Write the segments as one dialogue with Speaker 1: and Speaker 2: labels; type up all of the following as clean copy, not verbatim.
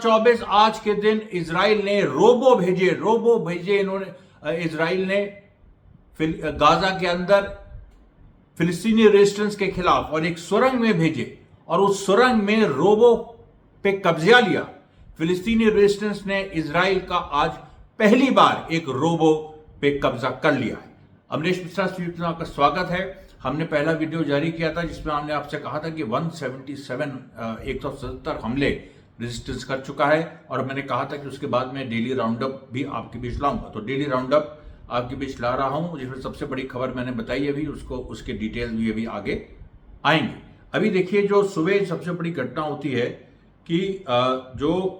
Speaker 1: 2024 आज के दिन इजराइल ने रोबो भेजे इन्होंने इजराइल ने गाजा के अंदर फिलिस्तीनी रेजिस्टेंस के खिलाफ और एक सुरंग में भेजे और उस सुरंग में रोबो पे कब्जा लिया। फिलिस्तीनी रेजिस्टेंस ने इजराइल का आज पहली बार एक रोबो पे कब्जा कर लिया है। अमरीश मिश्रा सूचना का स्वागत है। हमने पहला वीडियो जारी किया था जिसमें हमने आपसे कहा था कि 177 हमले रेजिस्टेंस कर चुका है और मैंने कहा था कि उसके बाद में डेली राउंडअप भी आपके बीच लाऊंगा। तो डेली राउंडअप आपके बीच ला रहा हूं, जिसमें सबसे बड़ी खबर मैंने बताई अभी, उसके डिटेल भी अभी आगे आएंगे। अभी देखिए, जो सुबह सबसे बड़ी घटना होती है कि जो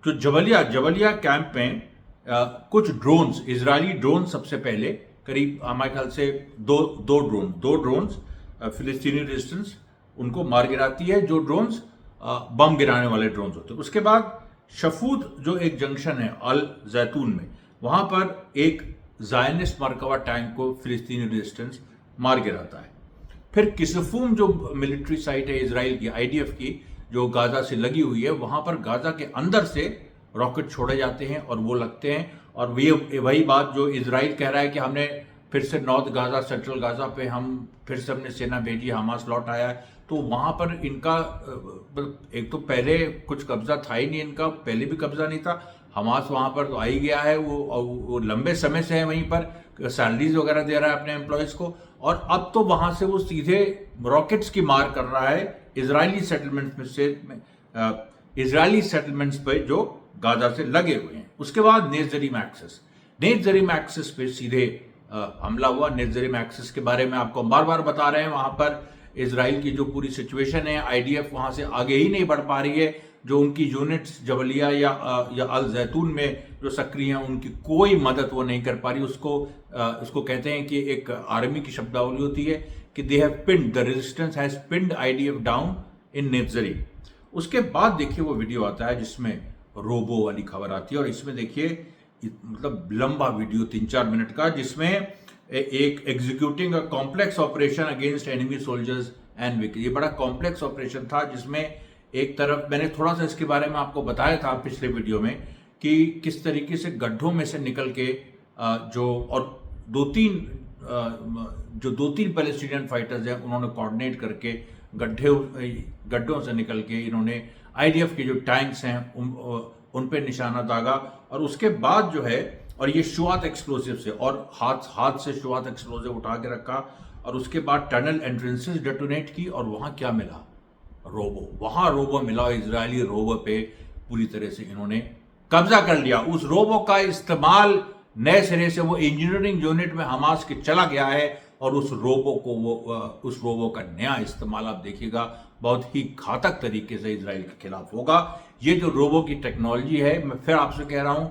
Speaker 1: जबलिया कैंप में कुछ ड्रोन्स, इजरायली ड्रोन सबसे पहले करीब हमारे ख्याल से दो ड्रोन्स फिलिस्तीनी रेजिस्टेंस उनको मार गिराती है, जो ड्रोन्स बम गिराने वाले ड्रोन्स होते हैं। उसके बाद शफूद जो एक जंक्शन है अल जैतून में, वहां पर एक जायनिस्ट मरकवा टैंक को फिलिस्तीनी रेजिस्टेंस मार गिराता है। फिर किसफूम जो मिलिट्री साइट है इजराइल की, आईडीएफ की, जो गाजा से लगी हुई है, वहां पर गाजा के अंदर से रॉकेट छोड़े जाते हैं और वो लगते हैं। और वही बात जो इजराइल कह रहा है कि हमने फिर से नॉर्थ गाजा, सेंट्रल गाजा पे हम फिर से हमने सेना भेजी, हमास लौट आया है। तो वहां पर इनका एक तो पहले कुछ कब्जा था ही नहीं, इनका पहले भी कब्जा नहीं था। हमास वहां पर तो आ ही गया है, वो लंबे समय से है वहीं पर, सैलरीज वगैरह दे रहा है अपने एम्प्लॉयज को, और अब तो वहां से वो सीधे रॉकेट्स की मार कर रहा है इजरायली सेटलमेंट्स पे जो गाजा से लगे हुए हैं। उसके बाद नेज़रीम एक्सेस पे सीधे हमला हुआ। नेज़रीम एक्सेस के बारे में आपको बार बार बता रहे हैं, वहां पर इजराइल की जो पूरी सिचुएशन है, आईडीएफ वहां से आगे ही नहीं बढ़ पा रही है। जो उनकी यूनिट्स जबलिया या अल जैतून में जो सक्रिय हैं, उनकी कोई मदद वो नहीं कर पा रही। उसको कहते हैं कि एक आर्मी की शब्दावली होती है कि they have pinned, the resistance has pinned IDF down in Netzarim. उसके बाद देखिए वो वीडियो आता है जिसमें रोबो वाली खबर आती है, और इसमें देखिए मतलब लंबा वीडियो 3-4 मिनट का, जिसमें एक executing a complex operation against enemy soldiers and vehicle. ये बड़ा कॉम्प्लेक्स ऑपरेशन था, जिसमें एक तरफ मैंने थोड़ा सा इसके बारे में आपको बताया था पिछले वीडियो में कि किस तरीके से गड्ढों में से निकल के दो तीन पैलेस्टीनियन फाइटर्स हैं, उन्होंने कोऑर्डिनेट करके गड्ढों से निकल के इन्होंने आईडीएफ के जो टैंक्स हैं उन पे निशाना दागा। और उसके बाद जो है, और ये शुआत एक्सप्लोसिव से, और हाथ से शुआत एक्सप्लोसिव उठा के रखा, और उसके बाद टनल एंट्रेंसेस डेटोनेट की, और वहां क्या मिला? वहां रोबो मिला। इजरायली रोबो पे पूरी तरह से इन्होंने कब्जा कर लिया। उस रोबो का इस्तेमाल नए सिरे से वो इंजीनियरिंग यूनिट में हमास के चला गया है, और उस रोबो का नया इस्तेमाल आप देखिएगा बहुत ही घातक तरीके से इजराइल के खिलाफ होगा। ये जो रोबो की टेक्नोलॉजी है, मैं फिर आपसे कह रहा हूं,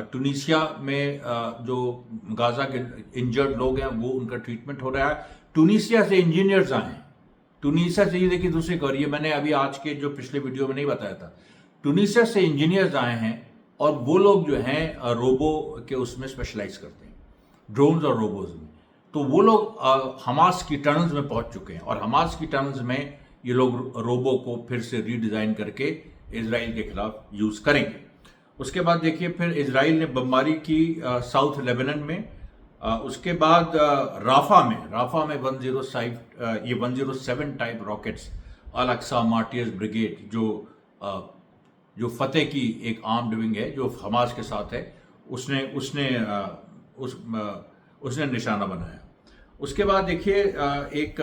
Speaker 1: टूनिसिया में जो गाजा के इंजर्ड लोग हैं वो उनका ट्रीटमेंट हो रहा है। टूनिसिया से इंजीनियर्स आए हैं, टूनिसिया से, ये देखिए दूसरी खबर, ये मैंने अभी आज के जो पिछले वीडियो में नहीं बताया था। टूनिसिया से इंजीनियर्स आए हैं, और वो लोग जो हैं रोबो के उसमें स्पेशलाइज करते हैं, ड्रोन्स और रोबोज में। तो वो लोग हमास की टनल्स में पहुंच चुके हैं, और हमास की टनल्स में ये लोग रोबो को फिर से रीडिजाइन करके इजराइल के खिलाफ यूज करेंगे। उसके बाद देखिए फिर इजराइल ने बमबारी की साउथ लेबनान में। उसके बाद राफा में 107 टाइप रॉकेट्स, अल अक्सा मार्टियर्स ब्रिगेड, जो फतेह की एक आर्म्ड विंग है जो हमास के साथ है, उसने निशाना बनाया। उसके बाद देखिए एक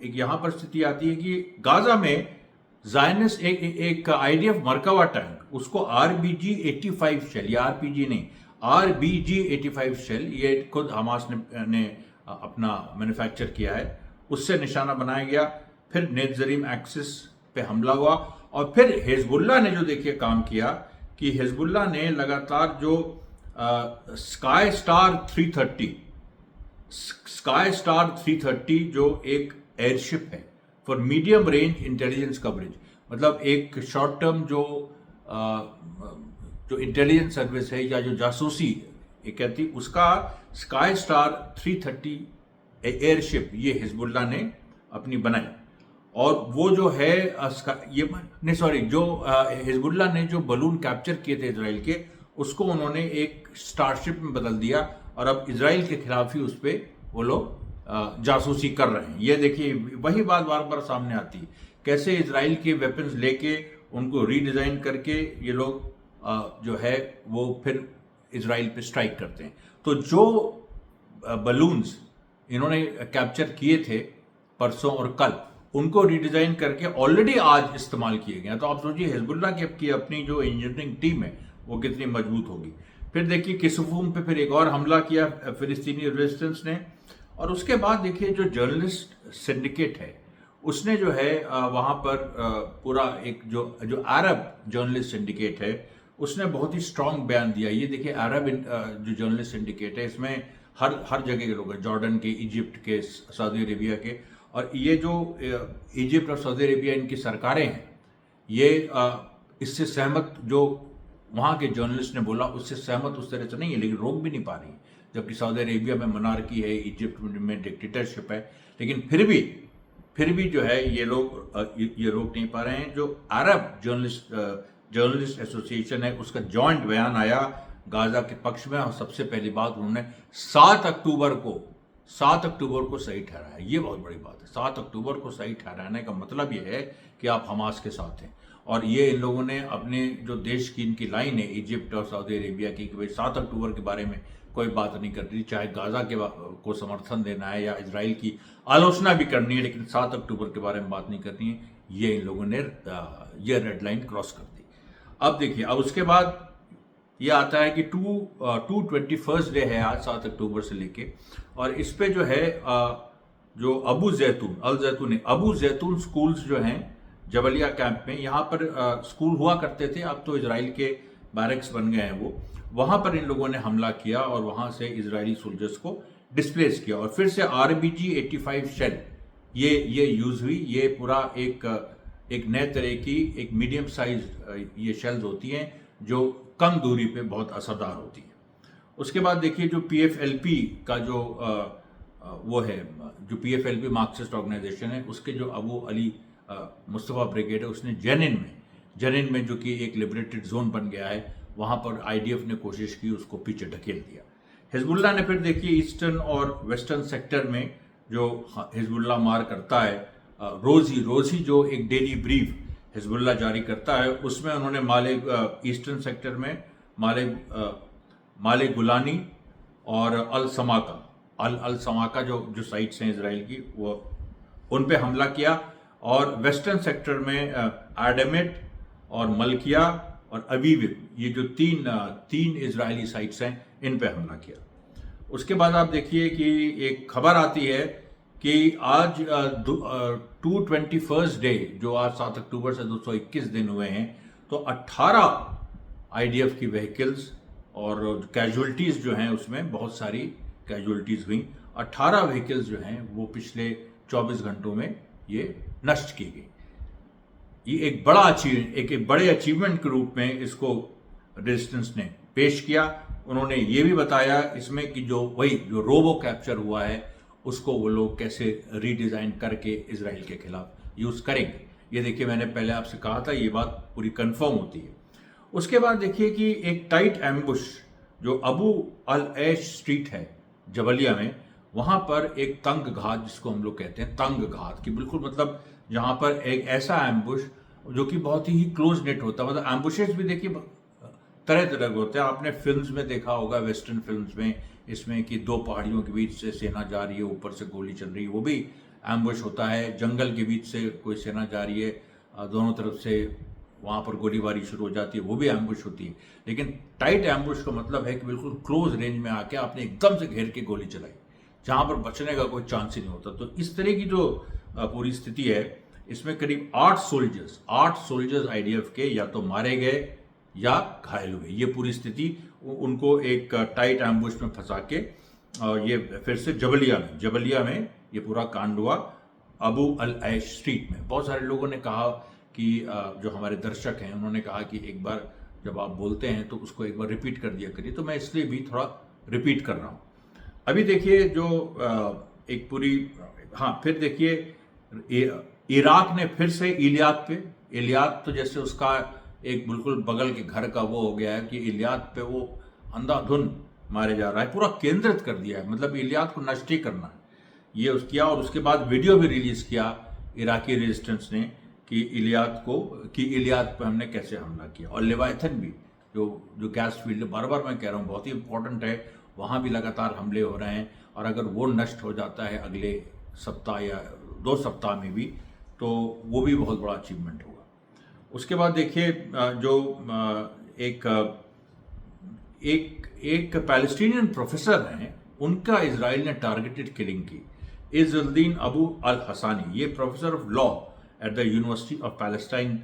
Speaker 1: यहां पर स्थिति आती है कि गाजा में जायनिस्ट एक आईडीएफ मरकवा टैंक, उसको आरबीजी 85 शेल, या आरपीजी नहीं, आरबीजी 85 शेल, ये खुद हमास ने अपना मैन्युफैक्चर किया है, उससे निशाना बनाया गया। फिर नेज़रीम एक्सिस पे हमला हुआ, और फिर हिजबुल्लाह ने जो देखिए काम किया कि हिजबुल्लाह ने लगातार जो स्काई स्टार 330 जो एक एयरशिप है for medium range intelligence coverage, मतलब एक शॉर्ट टर्म जो इंटेलिजेंस सर्विस है या जो जासूसी ये कहती, उसका स्काई स्टार 330 एयरशिप ये हिजबुल्लाह ने अपनी बनाई। और वो जो है ये नहीं सॉरी जो हिजबुल्ला ने जो बलून कैप्चर किए थे इसराइल के, उसको उन्होंने एक स्टारशिप में बदल दिया और अब इसराइल के खिलाफ ही उस पर वो लोग जासूसी कर रहे हैं। ये देखिए वही बात बार बार सामने आती है, कैसे इसराइल के वेपन्स लेके उनको रीडिज़ाइन करके ये लोग जो है वो फिर इसराइल पे स्ट्राइक करते हैं। तो जो बलून्स इन्होंने कैप्चर किए थे परसों और कल, उनको रिडिज़ाइन करके ऑलरेडी आज इस्तेमाल किए गए हैं। तो आप सोचिए हिजबुल्ला की अपनी जो इंजीनियरिंग टीम है वो कितनी मजबूत होगी। फिर देखिए किसुफूम पे फिर एक और हमला किया फिलिस्तीनी रेजिस्टेंस ने, और उसके बाद देखिए जो जर्नलिस्ट सिंडिकेट है उसने जो है वहाँ पर पूरा एक जो अरब जर्नलिस्ट सिंडिकेट है उसने बहुत ही स्ट्रांग बयान दिया। ये देखिए अरब जो जर्नलिस्ट सिंडिकेट है इसमें हर जगह के लोग हैं, जॉर्डन के, इजिप्ट के, सऊदी अरेबिया के, और ये जो इजिप्ट और सऊदी अरेबिया इनकी सरकारें हैं ये इससे सहमत, जो वहाँ के जर्नलिस्ट ने बोला उससे सहमत उस तरह से नहीं है, लेकिन रोक भी नहीं पा रही। जबकि सऊदी अरेबिया में मनारकी है, इजिप्ट में डिक्टेटरशिप है, लेकिन फिर भी जो है ये रोक नहीं पा रहे हैं। जो अरब जर्नलिस्ट एसोसिएशन है उसका जॉइंट बयान आया गाजा के पक्ष में, और सबसे पहली बात उन्होंने 7 अक्टूबर को सही ठहराया। ये बहुत बड़ी बात है, 7 अक्टूबर को सही ठहराने का मतलब ये है कि आप हमास के साथ हैं। और ये इन लोगों ने अपने जो देश की इनकी लाइन है इजिप्ट और सऊदी अरेबिया की कि भाई 7 अक्टूबर के बारे में कोई बात नहीं कर रही, चाहे गाजा को समर्थन देना है या इजराइल की आलोचना भी करनी है, लेकिन 7 अक्टूबर के बारे में बात नहीं करनी है। ये इन लोगों ने ये रेड लाइन क्रॉस कर दी। अब देखिए, अब उसके बाद ये आता है कि 221st डे है आज 7 अक्टूबर से लेके, और इस पे जो है जो अबू जैतून स्कूल्स जो हैं जबलिया कैंप में, यहाँ पर स्कूल हुआ करते थे, अब तो इजराइल के बैरक्स बन गए हैं वो, वहाँ पर इन लोगों ने हमला किया और वहाँ से इजरायली सोल्जर्स को डिस्प्लेस किया। और फिर से RPG 85 शेल ये यूज़ हुई। ये पूरा एक नए तरह की एक मीडियम साइज ये शेल्स होती हैं जो कम दूरी पे बहुत असरदार होती है। उसके बाद देखिए जो PFLP का जो वो है, जो PFLP मार्क्सिस्ट ऑर्गेनाइजेशन है, उसके जो अबू अली मुस्तफ़ा ब्रिगेड है, उसने जेनिन में जो कि एक लिबरेटेड जोन बन गया है, वहाँ पर IDF ने कोशिश की उसको पीछे ढकेल दिया। हिजबुल्ला ने फिर देखिए ईस्टर्न और वेस्टर्न सेक्टर में जो हिजबुल्ला मार करता है, रोज़ ही जो एक डेली ब्रीफ हिजबुल्ला जारी करता है, उसमें उन्होंने ईस्टर्न सेक्टर में माले गुलानी और अल समाका जो साइट्स हैं इसराइल की, वो उन पे हमला किया। और वेस्टर्न सेक्टर में आडमेट और मलकिया और अवीविव, ये जो तीन इजरायली साइट्स हैं, इन पे हमला किया। उसके बाद आप देखिए कि एक खबर आती है कि आज 221st डे, जो आज 7 अक्टूबर से 221 दिन हुए हैं, तो 18 IDF की व्हीकल्स और कैजुअलिटीज़ जो हैं उसमें बहुत सारी कैजुअलिटीज़ हुई। 18 व्हीकल्स जो हैं वो पिछले 24 घंटों में ये नष्ट की गई। ये एक बड़े अचीवमेंट के रूप में इसको रेजिस्टेंस ने पेश किया। उन्होंने ये भी बताया इसमें कि जो रोबो कैप्चर हुआ है उसको वो लोग कैसे रीडिज़ाइन करके इसराइल के खिलाफ यूज़ करेंगे। ये देखिए, मैंने पहले आपसे कहा था, ये बात पूरी कंफर्म होती है। उसके बाद देखिए कि एक टाइट एम्बुश जो अबू अल ऐश स्ट्रीट है जबलिया में, वहाँ पर एक तंग घात, जिसको हम लोग कहते हैं तंग घात, कि बिल्कुल मतलब जहाँ पर एक ऐसा एम्बुश जो कि बहुत ही क्लोज नेट होता है। मतलब एम्बुशेस भी देखिए तरह तरह के होते हैं। आपने फिल्म्स में देखा होगा, वेस्टर्न फिल्म्स में, इसमें कि 2 पहाड़ियों के बीच से सेना जा रही है, ऊपर से गोली चल रही है, वो भी एम्बुश होता है। जंगल के बीच से कोई सेना जा रही है, दोनों तरफ से वहाँ पर गोलीबारी शुरू हो जाती है, वो भी एम्बुश होती है। लेकिन टाइट एम्बुश का मतलब है कि बिल्कुल क्लोज रेंज में आके आपने एकदम से घेर के गोली चलाई, जहाँ पर बचने का कोई चांस ही नहीं होता। तो इस तरह की जो पूरी स्थिति है, इसमें करीब 8 सोल्जर्स IDF के या तो मारे गए या घायल हुए। ये पूरी स्थिति, उनको एक टाइट एम्बुश में फंसा के, ये फिर से जबलिया में ये पूरा कांड हुआ अबू अल ऐश स्ट्रीट में। बहुत सारे लोगों ने कहा कि जो हमारे दर्शक हैं उन्होंने कहा कि एक बार जब आप बोलते हैं तो उसको एक बार रिपीट कर दिया करिए, तो मैं इसलिए भी थोड़ा रिपीट कर रहा हूँ। अभी देखिए जो एक पूरी, हाँ, फिर देखिए इराक ने फिर से इलियात तो जैसे उसका एक बिल्कुल बगल के घर का वो हो गया है कि इलियात पे वो अंधाधुन मारे जा रहा है, पूरा केंद्रित कर दिया है, मतलब इलियात को नष्ट ही करना है ये उस किया। और उसके बाद वीडियो भी रिलीज किया इराकी रेजिस्टेंस ने कि इलियात पे हमने कैसे हमला किया। और लेवाइथन भी जो जो गैस फील्ड, बार बार मैं कह रहा हूँ बहुत ही इंपॉर्टेंट है, वहाँ भी लगातार हमले हो रहे हैं। और अगर वो नष्ट हो जाता है अगले सप्ताह या 2 सप्ताह में भी, तो वो भी बहुत बड़ा अचीवमेंट होगा। उसके बाद देखिए जो एक एक एक पैलेस्टीनियन प्रोफेसर हैं, उनका इजराइल ने टारगेटेड किलिंग की। इज़ुद्दीन अबू अल हसानी, ये professor of law at the university of Palestine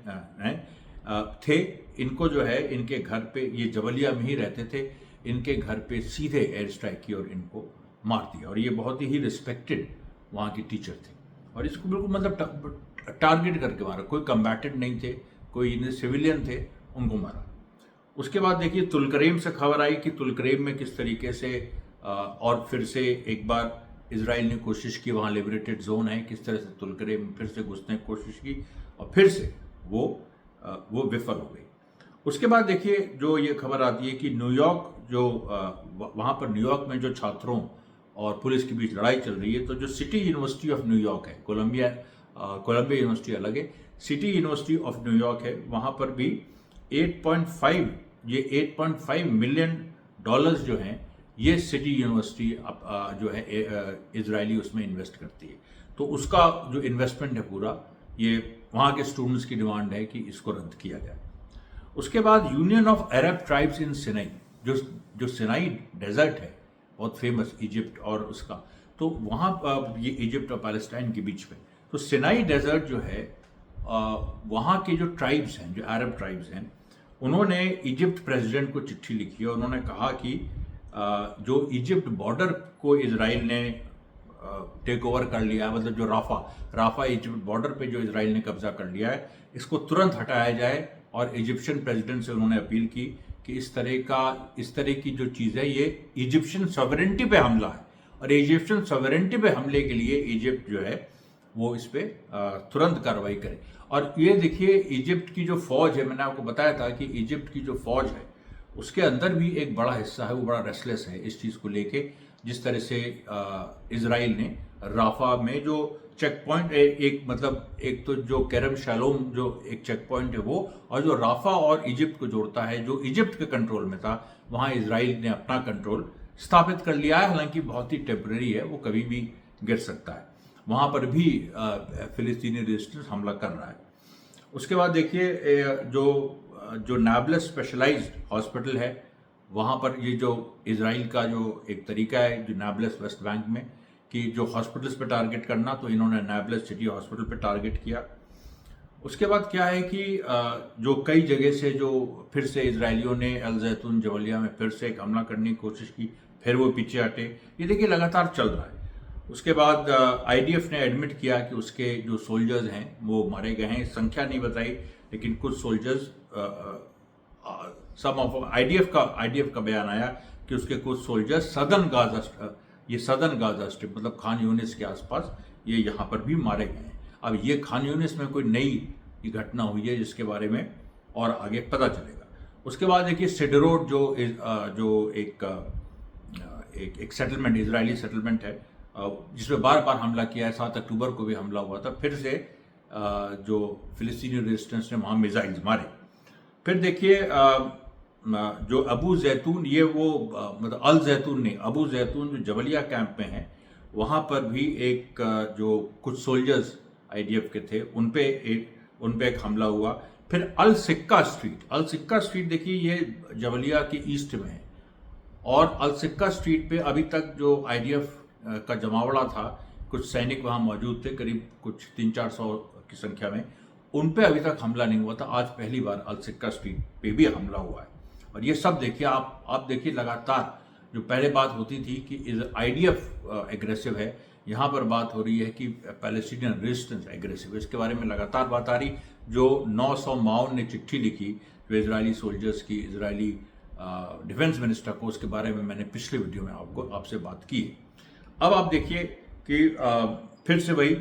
Speaker 1: थे। इनको जो है इनके घर पे, ये जबलिया में ही रहते थे, इनके घर पे सीधे एयर स्ट्राइक की और इनको मार दिया। और ये बहुत ही रिस्पेक्टेड वहाँ के टीचर थे और इसको बिल्कुल मतलब टारगेट करके मारा। कोई कम्बैटेंट नहीं थे, कोई सिविलियन थे, उनको मारा। उसके बाद देखिए तुलकरेम से खबर आई कि तुलकरेम में किस तरीके से और फिर से एक बार इजराइल ने कोशिश की, वहाँ लिबरेटेड जोन है, किस तरह से तुलकरेम में फिर से घुसने की कोशिश की और फिर से वो विफल हो गई। उसके बाद देखिए जो ये खबर आती है कि न्यूयॉर्क जो वहाँ पर न्यूयॉर्क में जो छात्रों और पुलिस के बीच लड़ाई चल रही है, तो जो सिटी यूनिवर्सिटी ऑफ न्यूयॉर्क है, कोलंबिया यूनिवर्सिटी अलग है, सिटी यूनिवर्सिटी ऑफ न्यूयॉर्क है, वहाँ पर भी 8.5 मिलियन डॉलर्स जो हैं ये सिटी यूनिवर्सिटी जो है इजरायली उसमें इन्वेस्ट करती है। तो उसका जो इन्वेस्टमेंट है पूरा, ये वहाँ के स्टूडेंट्स की डिमांड है कि इसको रद्द किया जाए। उसके बाद union of Arab tribes in Sinai, जो सिनाई डेजर्ट है बहुत फेमस, इजिप्ट और उसका, तो वहाँ ये इजिप्ट और पैलेस्टाइन के बीच में, तो सिनाई डेजर्ट जो है वहाँ के जो ट्राइब्स हैं, जो अरब ट्राइब्स हैं, उन्होंने इजिप्ट प्रेसिडेंट को चिट्ठी लिखी और उन्होंने कहा कि जो इजिप्ट बॉर्डर को इजराइल ने टेक ओवर कर लिया है, मतलब जो राफा इजिप्ट बॉर्डर पे जो इजराइल ने कब्जा कर लिया है, इसको तुरंत हटाया जाए। और इजिप्शियन प्रेसिडेंट से उन्होंने अपील की कि इस तरह की जो चीज़ है ये इजिप्शियन सॉवरेंटी पे हमला है और इजिप्शियन सॉवरेंटी पे हमले के लिए इजिप्ट जो है वो इस पे तुरंत कार्रवाई करे। और ये देखिए इजिप्ट की जो फौज है, मैंने आपको बताया था कि इजिप्ट की जो फौज है उसके अंदर भी एक बड़ा हिस्सा है, वो बड़ा रेस्टलेस है इस चीज़ को लेके, जिस तरह से इजराइल ने राफा में जो चेक पॉइंट एक तो जो करम शालोम जो एक चेक पॉइंट है वो, और जो राफा और इजिप्ट को जोड़ता है, जो इजिप्ट के कंट्रोल में था, वहाँ इजराइल ने अपना कंट्रोल स्थापित कर लिया है। हालांकि बहुत ही टेम्परेरी है, वो कभी भी गिर सकता है। वहाँ पर भी फिलिस्तीनी रेजिस्टेंस हमला कर रहा है। उसके बाद देखिए जो नाब्लस स्पेशलाइज्ड हॉस्पिटल है, वहाँ पर ये जो इजराइल का जो एक तरीका है जो नाब्लस वेस्ट बैंक में कि जो हॉस्पिटल्स पे टारगेट करना, तो इन्होंने नाब्लस सिटी हॉस्पिटल पे टारगेट किया। उसके बाद क्या है कि जो कई जगह से जो फिर से इजरायलियों ने अल जैतून जबलिया में फिर से एक हमला करने की कोशिश की, फिर वो पीछे हटे, ये देखिए लगातार चल रहा है। उसके बाद आईडीएफ ने एडमिट किया कि उसके जो सोल्जर्स हैं वो मारे गए हैं, संख्या नहीं बताई, लेकिन कुछ सोल्जर्स सम ऑफ आईडीएफ का बयान आया कि उसके कुछ सोल्जर्स सदर्न गाजा स्ट्रिप मतलब खान यूनिस के आसपास ये यहाँ पर भी मारे गए हैं। अब ये खान यूनिस में कोई नई घटना हुई है जिसके बारे में और आगे पता चलेगा। उसके बाद देखिए सिडरोड जो एक सेटलमेंट, इजरायली सेटलमेंट है जिसमें बार बार हमला किया है। 7 अक्टूबर को भी हमला हुआ था, फिर से जो फिलिस्तीनी रेजिस्टेंस ने वहाँ मिसाइल्स मारे। फिर देखिए जो अबू जैतून, ये वो मतलब अल जैतून नहीं, अबू जैतून जो जबलिया कैंप में है, वहाँ पर भी एक जो कुछ सोल्जर्स आईडीएफ के थे उन पे एक हमला हुआ। फिर अल सिक्का स्ट्रीट देखिए ये जबलिया के ईस्ट में है, और अल सिक्का स्ट्रीट पे अभी तक जो आईडीएफ का जमावड़ा था, कुछ सैनिक वहाँ मौजूद थे, करीब कुछ 300-400 की संख्या में, उन पे अभी तक हमला नहीं हुआ था। आज पहली बार अल सिक्का स्ट्रीट पे भी हमला हुआ है। और ये सब देखिए आप देखिए लगातार, जो पहले बात होती थी कि आईडीएफ एग्रेसिव है, यहाँ पर बात हो रही है कि पैलेस्टीनियन रेजिस्टेंस एग्रेसिव है। इसके बारे में लगातार बात आ रही। जो 900 माउन ने चिट्ठी लिखी जो इजरायली सोल्जर्स की इजरायली डिफेंस मिनिस्टर को, उसके बारे में मैंने पिछले वीडियो में आपसे बात की। अब आप देखिए कि फिर से वही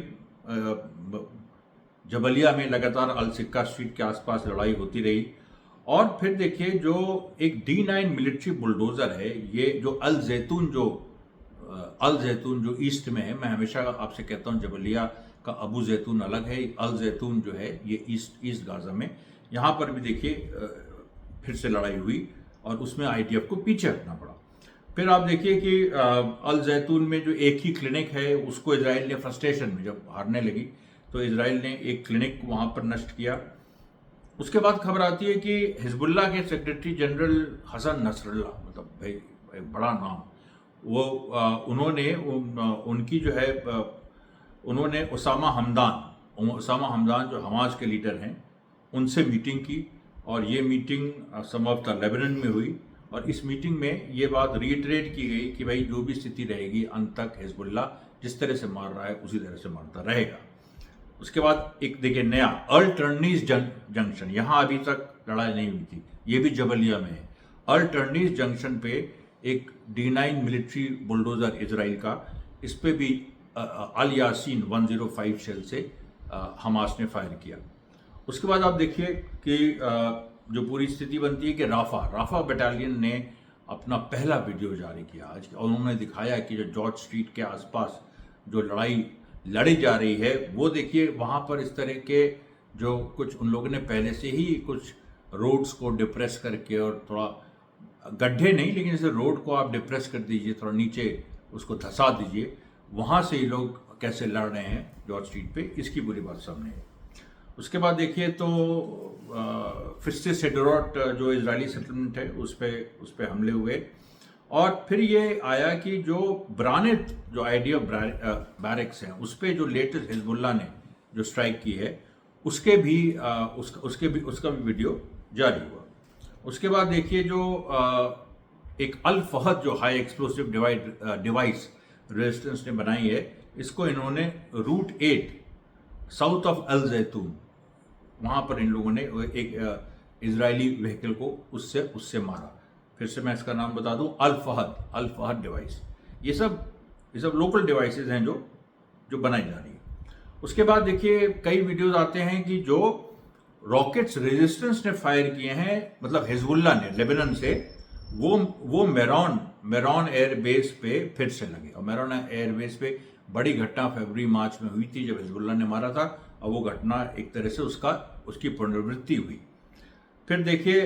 Speaker 1: जबलिया में लगातार अल सिक्का स्ट्रीट के आसपास लड़ाई होती रही। और फिर देखिए जो एक D9 मिलिट्री बुलडोज़र है, ये जो अल जैतून जो ईस्ट में है, मैं हमेशा आपसे कहता हूँ जबलिया का अबू जैतून अलग है, अल जैतून जो है ये ईस्ट गाज़ा में, यहाँ पर भी देखिए फिर से लड़ाई हुई और उसमें IDF को पीछे हटना पड़ा। फिर आप देखिए कि अल जैतून में जो एक ही क्लिनिक है उसको इजराइल ने फ्रस्ट्रेशन में जब हारने लगी तो इजराइल ने एक क्लिनिक वहाँ पर नष्ट किया। उसके बाद खबर आती है कि हिजबुल्ला के सेक्रेटरी जनरल हसन नसरुल्लाह, मतलब भाई एक बड़ा नाम, वो उन्होंने उनकी जो है उन्होंने उसामा हमदान जो हमास के लीडर हैं उनसे मीटिंग की और ये मीटिंग संभवतः लेबनान में हुई। और इस मीटिंग में ये बात रीइटरेट की गई कि भाई जो भी स्थिति रहेगी अंत तक हिजबुल्ला जिस तरह से मार रहा है उसी तरह से मारता रहेगा। उसके बाद एक देखिए नया अल टर्नीज जंक्शन, यहाँ अभी तक लड़ाई नहीं हुई थी, ये भी जबलिया में है। अल टर्नीज जंक्शन पे एक D9 मिलिट्री बुलडोजर इजराइल का, इस पे भी अल यासीन 105 शेल से हमास ने फायर किया। उसके बाद आप देखिए कि जो पूरी स्थिति बनती है कि राफा बटालियन ने अपना पहला वीडियो जारी किया आज, और उन्होंने दिखाया कि जो जॉर्ज स्ट्रीट के आसपास जो लड़ाई लड़ी जा रही है वो देखिए वहाँ पर इस तरह के जो कुछ उन लोगों ने पहले से ही कुछ रोड्स को डिप्रेस करके, और थोड़ा गड्ढे नहीं लेकिन जैसे रोड को आप डिप्रेस कर दीजिए, थोड़ा नीचे उसको धंसा दीजिए, वहाँ से ही लोग कैसे लड़ रहे हैं जॉर्ज स्ट्रीट पे, इसकी बुरी बात सामने है। उसके बाद देखिए तो फिर से सेडरोट जो इजरायली सेटलमेंट है उस पे हमले हुए। और फिर ये आया कि जो ब्रानेट जो IDF बैरक्स हैं उस पे जो लेटेस्ट हिजबुल्ला ने जो स्ट्राइक की है उसके भी उसका भी वीडियो जारी हुआ। उसके बाद देखिए जो एक अल फहद जो हाई एक्सप्लोसिव डिवाइस रेजिस्टेंस ने बनाई है, इसको इन्होंने रूट 8 साउथ ऑफ अल जैतून, वहाँ पर इन लोगों ने एक इजरायली व्हीकल को उससे मारा। फिर से मैं इसका नाम बता दूं, अल फहद डिवाइस। ये सब लोकल डिवाइसेस हैं जो बनाई जा रही है। उसके बाद देखिए कई वीडियोस आते हैं कि जो रॉकेट्स रेजिस्टेंस ने फायर किए हैं, मतलब हिजबुल्ला ने लेबनान से, वो मेरॉन एयरबेस पे फिर से लगे। और मेरॉन एयरबेस पे बड़ी घटना फरवरी मार्च में हुई थी जब हिजबुल्ला ने मारा था, और वो घटना एक तरह से उसकी पुनरावृत्ति हुई। फिर देखिए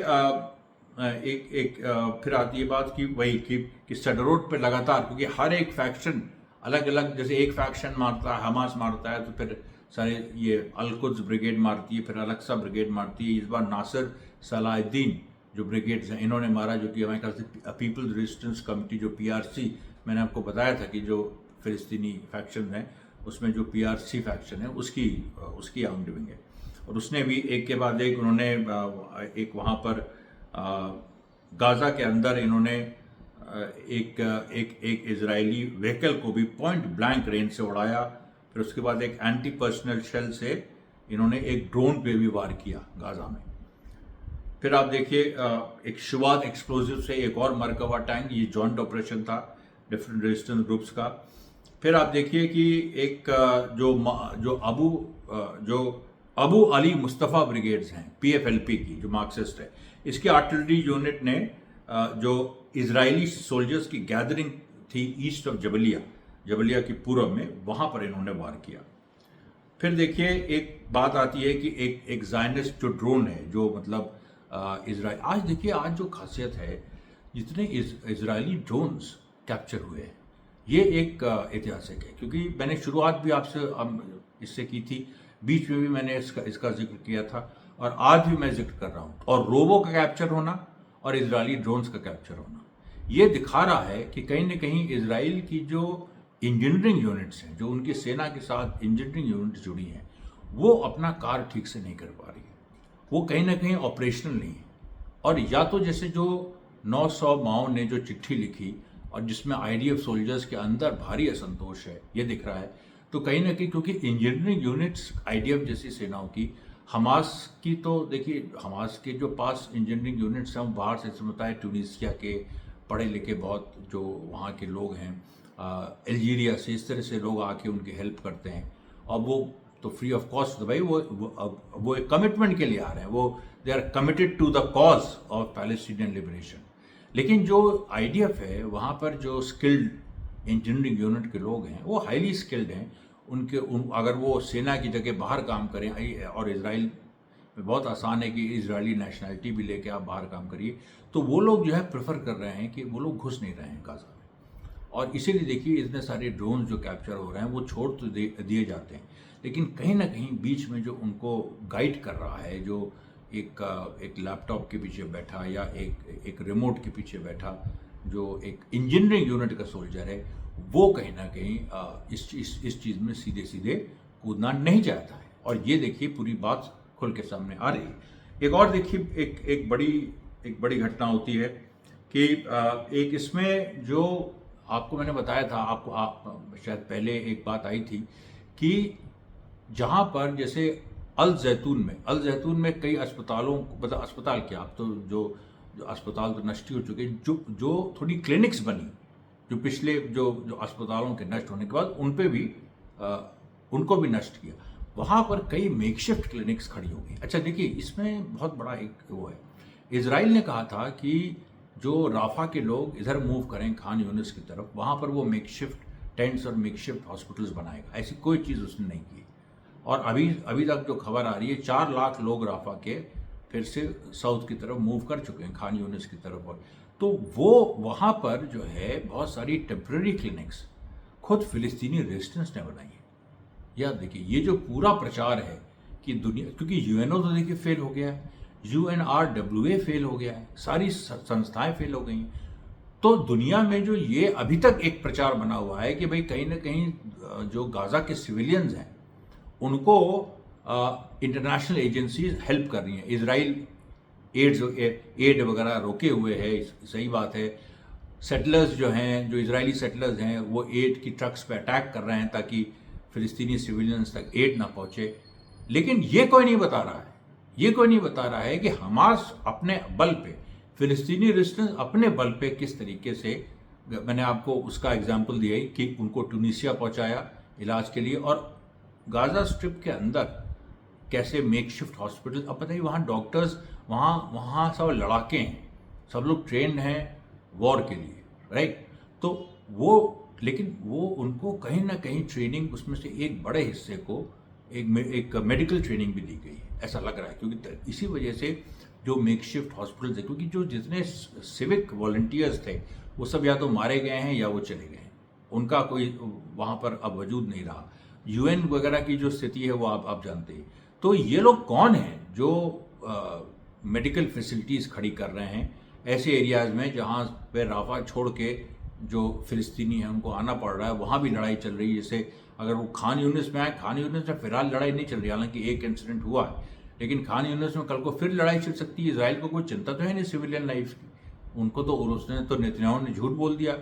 Speaker 1: फिर आती है बात कि वही कि सेडरोट पे लगातार, क्योंकि हर एक फैक्शन अलग अलग, जैसे एक फैक्शन मारता है, हमास मारता है, तो फिर सारे ये अल-कुद्स ब्रिगेड मारती है, फिर अलक्सा ब्रिगेड मारती है। इस बार नासिर सलाहुद्दीन जो ब्रिगेड्स हैं इन्होंने मारा, जो कि हमारे ख्याल से पीपल्स रेजिस्टेंस कमिटी जो PRC, मैंने आपको बताया था कि जो फिलिस्तीनी फैक्शन है उसमें जो PRC फैक्शन है उसकी आर्म डूइंग है। और उसने भी एक के बाद एक उन्होंने एक वहाँ पर गाज़ा के अंदर इन्होंने एक इजरायली व्हीकल को भी पॉइंट ब्लैंक रेंज से उड़ाया। फिर उसके बाद एक एंटी पर्सनल शेल से इन्होंने एक ड्रोन पे भी वार किया गाज़ा में। फिर आप देखिए एक शुवाद एक्सप्लोजिव से एक और मरकवा टैंक, ये जॉइंट ऑपरेशन था डिफरेंट रेजिस्टेंस ग्रुप्स का। फिर आप देखिए कि एक जो अबू अली मुस्तफ़ा ब्रिगेड्स हैं PFLP की, जो मार्क्सिस्ट है, इसके आर्टिलरी यूनिट ने जो इजरायली सोल्जर्स की गैदरिंग थी ईस्ट ऑफ जबलिया की पूर्व में, वहाँ पर इन्होंने वार किया। फिर देखिए एक बात आती है कि एक ज़ायनिस्ट जो ड्रोन है, जो मतलब इजराइल, आज देखिए आज जो खासियत है, जितने इजरायली ड्रोन्स कैप्चर हुए हैं, ये एक ऐतिहासिक है। क्योंकि मैंने शुरुआत भी आपसे इससे की थी, बीच में भी मैंने इसका जिक्र किया था, और आज भी मैं जिक्र कर रहा हूँ। और रोबो का कैप्चर होना और इजरायली ड्रोन्स का कैप्चर होना, ये दिखा रहा है कि कहीं ना कहीं इजराइल की जो इंजीनियरिंग यूनिट्स हैं, जो उनकी सेना के साथ इंजीनियरिंग यूनिट्स जुड़ी हैं, वो अपना कार्य ठीक से नहीं कर पा रही है, वो कहीं ना कहीं ऑपरेशनल नहीं है। और या तो जैसे जो 900 माओ ने जो चिट्ठी लिखी और जिसमें IDF सोल्जर्स के अंदर भारी असंतोष है, ये दिख रहा है। तो कहीं ना कहीं क्योंकि इंजीनियरिंग यूनिट्स IDF जैसी सेनाओं की, हमास की तो देखिए, हमास के जो पास इंजीनियरिंग यूनिट्स हैं बाहर से समझता है, ट्यूनीसिया के पढ़े लिखे बहुत जो वहाँ के लोग हैं, अल्जीरिया से, इस तरह से लोग आके उनकी हेल्प करते हैं, और वो तो फ्री ऑफ कॉस्ट तो भाई वो एक कमिटमेंट के लिए आ रहे हैं, वो they are committed to the cause of Palestinian liberation. लेकिन जो आईडीएफ है वहाँ पर जो स्किल्ड इंजीनियरिंग यूनिट के लोग हैं वो हाईली स्किल्ड हैं। अगर वो सेना की जगह बाहर काम करें, और इजराइल में बहुत आसान है कि इजरायली नेशनलिटी भी लेके आप बाहर काम करिए, तो वो लोग जो है प्रेफर कर रहे हैं कि वो लोग घुस नहीं रहे हैं गाजा में। और इसीलिए देखिए इतने सारे ड्रोन जो कैप्चर हो रहे हैं वो छोड़ तो दिए जाते हैं, लेकिन कहीं ना कहीं बीच में जो उनको गाइड कर रहा है, जो एक लैपटॉप के पीछे बैठा या एक रिमोट के पीछे बैठा जो एक इंजीनियरिंग यूनिट का सोल्जर है, वो कहीं ना कहीं इस चीज़ में सीधे सीधे कूदना नहीं चाहता है। और ये देखिए पूरी बात खुल के सामने आ रही है। एक और देखिए एक बड़ी घटना होती है कि एक इसमें जो आपको मैंने बताया था, आप शायद पहले एक बात आई थी कि जहाँ पर जैसे अल जैतून में कई अस्पतालों, मतलब अस्पताल क्या, आप तो जो अस्पताल तो नष्ट हो चुके, जो थोड़ी क्लिनिक्स बनी, जो पिछले जो अस्पतालों के नष्ट होने के बाद उनको भी नष्ट किया, वहाँ पर कई मेकशिफ्ट क्लिनिक्स खड़ी हो गई। अच्छा देखिए इसमें बहुत बड़ा एक वो है, इजराइल ने कहा था कि जो राफा के लोग इधर मूव करें खान यूनिस की तरफ, वहाँ पर वो मेकशिफ्ट टेंट्स और मेकशिफ्ट हॉस्पिटल्स बनाएगा। ऐसी कोई चीज़ उसने नहीं की। और अभी तक जो खबर आ रही है 4 लाख लोग राफा के फिर से साउथ की तरफ मूव कर चुके हैं, खान यूनिस की तरफ। और तो वो वहाँ पर जो है बहुत सारी टेम्प्रेरी क्लिनिक्स खुद फिलिस्तीनी रेजिस्टेंस ने बनाई है। या देखिए ये जो पूरा प्रचार है कि दुनिया, क्योंकि यूएनओ तो देखिए फेल हो गया है, UNRWA फेल हो गया है, सारी संस्थाएं फेल हो गई हैं, तो दुनिया में जो ये अभी तक एक प्रचार बना हुआ है कि भाई कहीं ना कहीं जो गाजा के सिविलियंस हैं उनको इंटरनेशनल एजेंसीज हेल्प कर रही हैं। इजराइल एड वगैरह रोके हुए है, सही बात है। सेटलर्स जो हैं, जो इजरायली सेटलर्स हैं, वो एड की ट्रक्स पे अटैक कर रहे हैं ताकि फिलिस्तीनी सिविलियंस तक एड ना पहुंचे। लेकिन ये कोई नहीं बता रहा है कि हमास अपने बल पे, फिलिस्तीनी रेजिस्टेंस अपने बल पे किस तरीके से, मैंने आपको उसका एग्जाम्पल दिया ही कि उनको ट्यूनीसिया पहुंचाया इलाज के लिए, और गाजा स्ट्रिप के अंदर कैसे मेकशिफ्ट हॉस्पिटल। अब बताइए वहाँ डॉक्टर्स, वहाँ सब लड़ाके हैं, सब लोग ट्रेंड हैं वॉर के लिए, राइट। तो वो, लेकिन वो उनको कहीं ना कहीं ट्रेनिंग, उसमें से एक बड़े हिस्से को एक मेडिकल ट्रेनिंग भी दी गई है, ऐसा लग रहा है। क्योंकि इसी वजह से जो मेकशिफ्ट हॉस्पिटल्स है, क्योंकि जो जितने सिविक वॉलंटियर्स थे वो सब या तो मारे गए हैं या वो चले गए हैं, उनका कोई वहाँ पर अब वजूद नहीं रहा। UN वगैरह की जो स्थिति है वो आप जानते हैं। तो ये लोग कौन हैं जो मेडिकल फैसिलिटीज़ खड़ी कर रहे हैं ऐसे एरियाज़ में जहाँ पे राफा छोड़ के जो फिलिस्तीनी हैं उनको आना पड़ रहा है, वहाँ भी लड़ाई चल रही है। जैसे अगर वो खान यूनिस में आए, खान यूनिस में फिलहाल लड़ाई नहीं चल रही, हालांकि एक इंसिडेंट हुआ है, लेकिन खान यूनिस में कल को फिर लड़ाई चल सकती है। इजराइल को कोई चिंता तो है नहीं सिविलियन लाइफ की, उनको तो, उसने तो, नेतन्याहू ने झूठ बोल दिया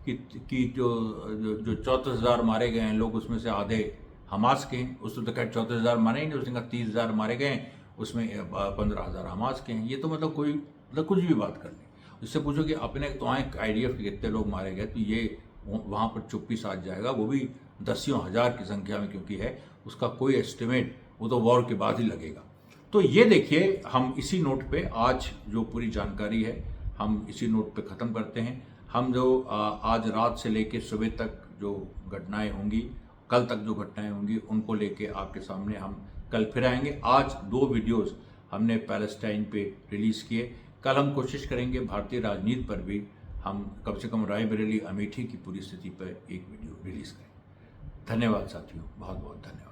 Speaker 1: कि जो 34,000 मारे गए हैं लोग, उसमें से आधे हमास के हैं। उसने तो कहा 34,000 मारे ही नहीं, उसने कहा 30,000 मारे गए, उसमें 15,000 हमास के हैं। ये तो मतलब कोई, मतलब कुछ भी बात कर ली। उससे पूछो कि अपने तो आए IDF के कितने लोग मारे गए, तो ये वहाँ पर चुप्पी साध जाएगा, वो भी दसियों हज़ार की संख्या में, क्योंकि है उसका कोई एस्टिमेट, वो तो वॉर के बाद ही लगेगा। तो ये देखिए, हम इसी नोट पे आज जो पूरी जानकारी है हम इसी नोट पे ख़त्म करते हैं। हम जो आज रात से लेके सुबह तक जो घटनाएं होंगी, कल तक जो घटनाएं होंगी, उनको लेके आपके सामने हम कल फिर आएंगे। आज 2 वीडियोस हमने पैलेस्टाइन पे रिलीज़ किए, कल हम कोशिश करेंगे भारतीय राजनीति पर भी हम कम से कम रायबरेली अमेठी की पूरी स्थिति पर एक वीडियो रिलीज़ करें। धन्यवाद साथियों, बहुत बहुत धन्यवाद।